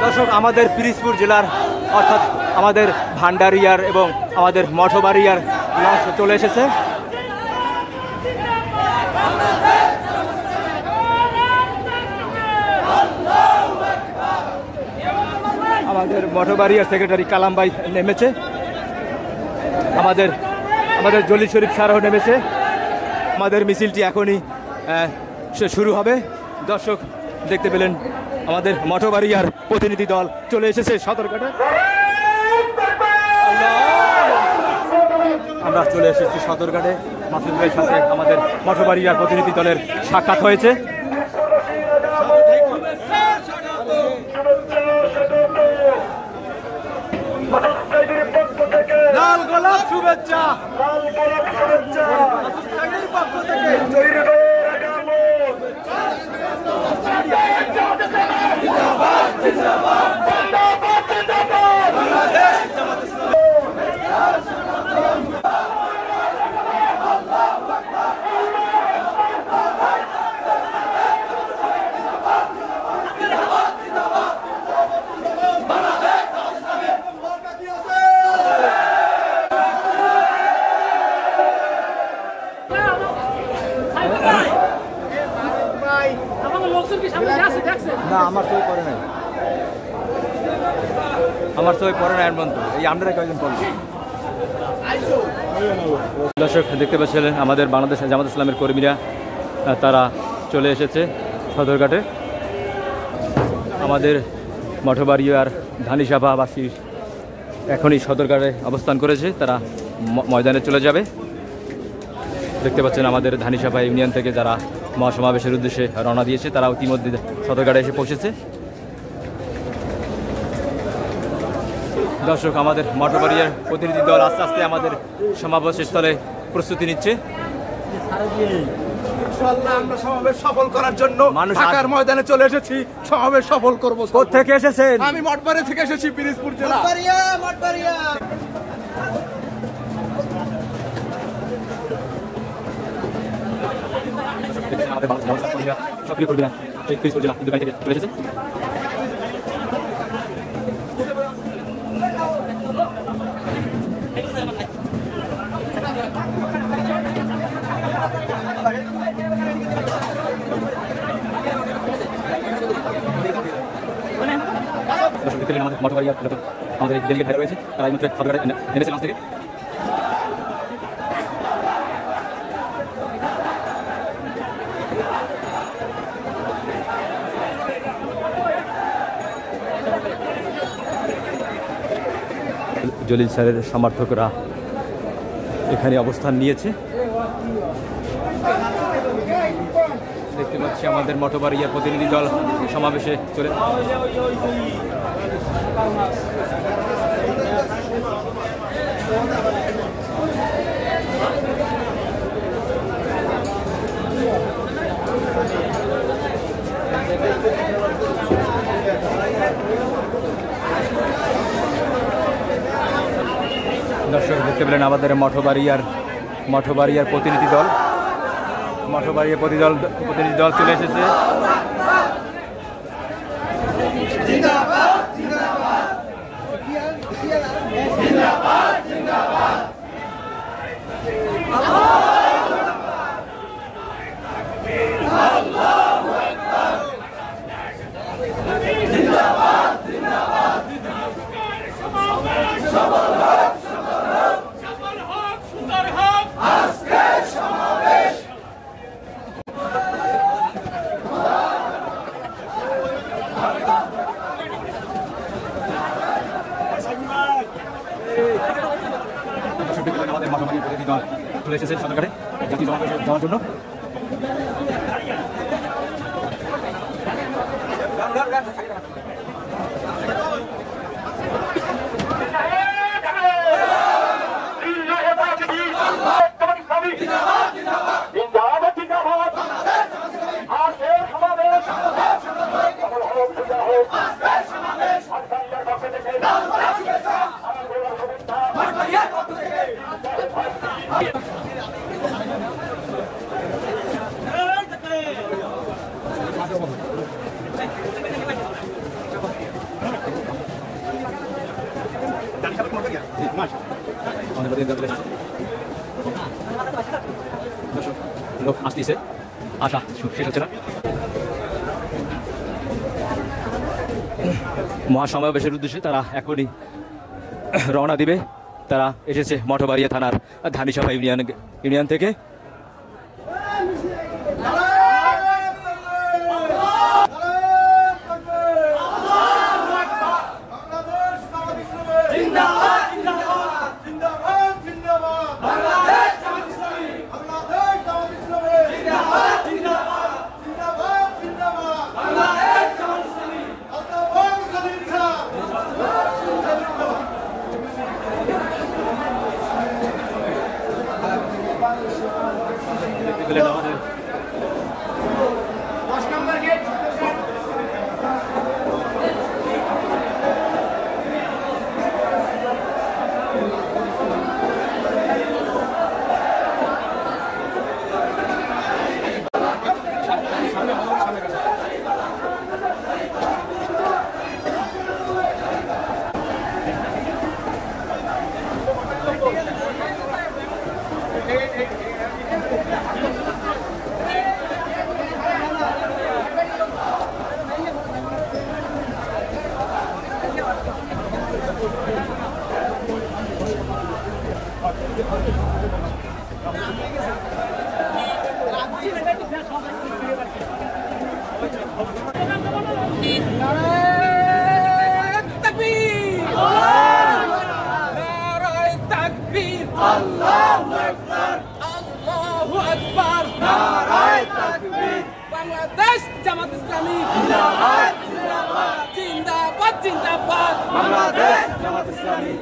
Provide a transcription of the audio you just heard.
দর্শক, আমাদের পিরিজপুর জেলার অর্থাৎ আমাদের ভান্ডারিয়ার এবং আমাদের মঠবাড়িয়ার লঞ্চ চলে এসেছে। আমাদের মঠবাড়িয়ার সেক্রেটারি কালাম ভাই নেমেছে, আমাদের জলিল শরীফ স্যারও নেমেছে। আমাদের মিছিলটি এখনই শুরু হবে। দর্শক, দেখতে পেলেন আমাদের মঠবাড়িয়ার প্রতিনিধি দল চলে এসেছে সদরঘাটে। আমরা চলে এসেছি সদরঘাটে। মাসুদ ভাইয়ের সাথে আমাদের মঠবাড়িয়ার প্রতিনিধি দলের সাক্ষাৎ হয়েছে। লাল গোলাপ শুভেচ্ছা, লাল গোলাপ শুভেচ্ছা মাসুদ ভাইয়ের পক্ষ থেকে। না, আমার সই পড়ে নাই, আমার সই পড়ে নাই। এই আমরা কয়েকজন পড়ছি। দর্শক, দেখতে পাচ্ছিলেন আমাদের বাংলাদেশ জামাত ইসলামের কর্মীরা তারা চলে এসেছে সদরঘাটে। আমাদের মঠবাড়িয়ার ধানিসাভাবাসী এখনই সদরঘাটে অবস্থান করেছে, তারা ময়দানে চলে যাবে। দেখতে পাচ্ছেন আমাদের ধানিসাভা ইউনিয়ন থেকে যারা মহাসমাবেশের উদ্দেশ্যে রওনা দিয়েছে তারা ইতিমধ্যে সদরঘাটে এসে পৌঁছেছে। দর্শক, আমাদের মঠবাড়িয়ার প্রতিনিধি দল আস্তে আস্তে আমাদের সমাবেশ স্থলে প্রস্তুতি নিচ্ছে। আমরা সমাবেশ সফল করার জন্য ঢাকার ময়দানে চলে এসেছি। সমাবেশ সফল করবো। কোত্থেকে এসেছেন? আমি মঠবাড়িয়া থেকে এসেছি, পিরিজপুর জেলা। সক্রিয় করবে না, পিরিজপুর জেলা দুবাই থেকে চলে এসেছে। আমাদের মঠবাড়িয়া আমাদের ডেলিগেট ভাই রয়েছে, তারা এই মুহূর্তে সদরঘাটে নেমেছে লঞ্চ থেকে। জলিল স্যারের সমর্থকরা এখানে অবস্থান নিয়েছে। দেখতে পাচ্ছি আমাদের মঠবাড়িয়ার প্রতিনিধি দল সমাবেশে চলে। দর্শক, দেখতে পেলেন আমাদের মঠবাড়িয়ার প্রতিনিধি দল চলে এসেছে। আমাদের মঠবাড়িয়ার প্রতিনিধি দল চলে এসেছে সদরঘাটে জাতীয় সমাবেশে যাওয়ার জন্য। আমাদের প্রতিনিধি দল এসেছে। দর্শক, লোক আসতেছে, আসা শেষ হচ্ছে না। মহাসমাবেশের উদ্দেশ্যে তারা এখনই রওনা দিবে। তারা এসেছে মঠবাড়িয়া থানার ধানিসাভা ইউনিয়ন থেকে। বাংলাদেশ জামাত ইসলামী জিন্দাবাদ জিন্দাবাদ, বাংলাদেশ জামাত ইসলামী।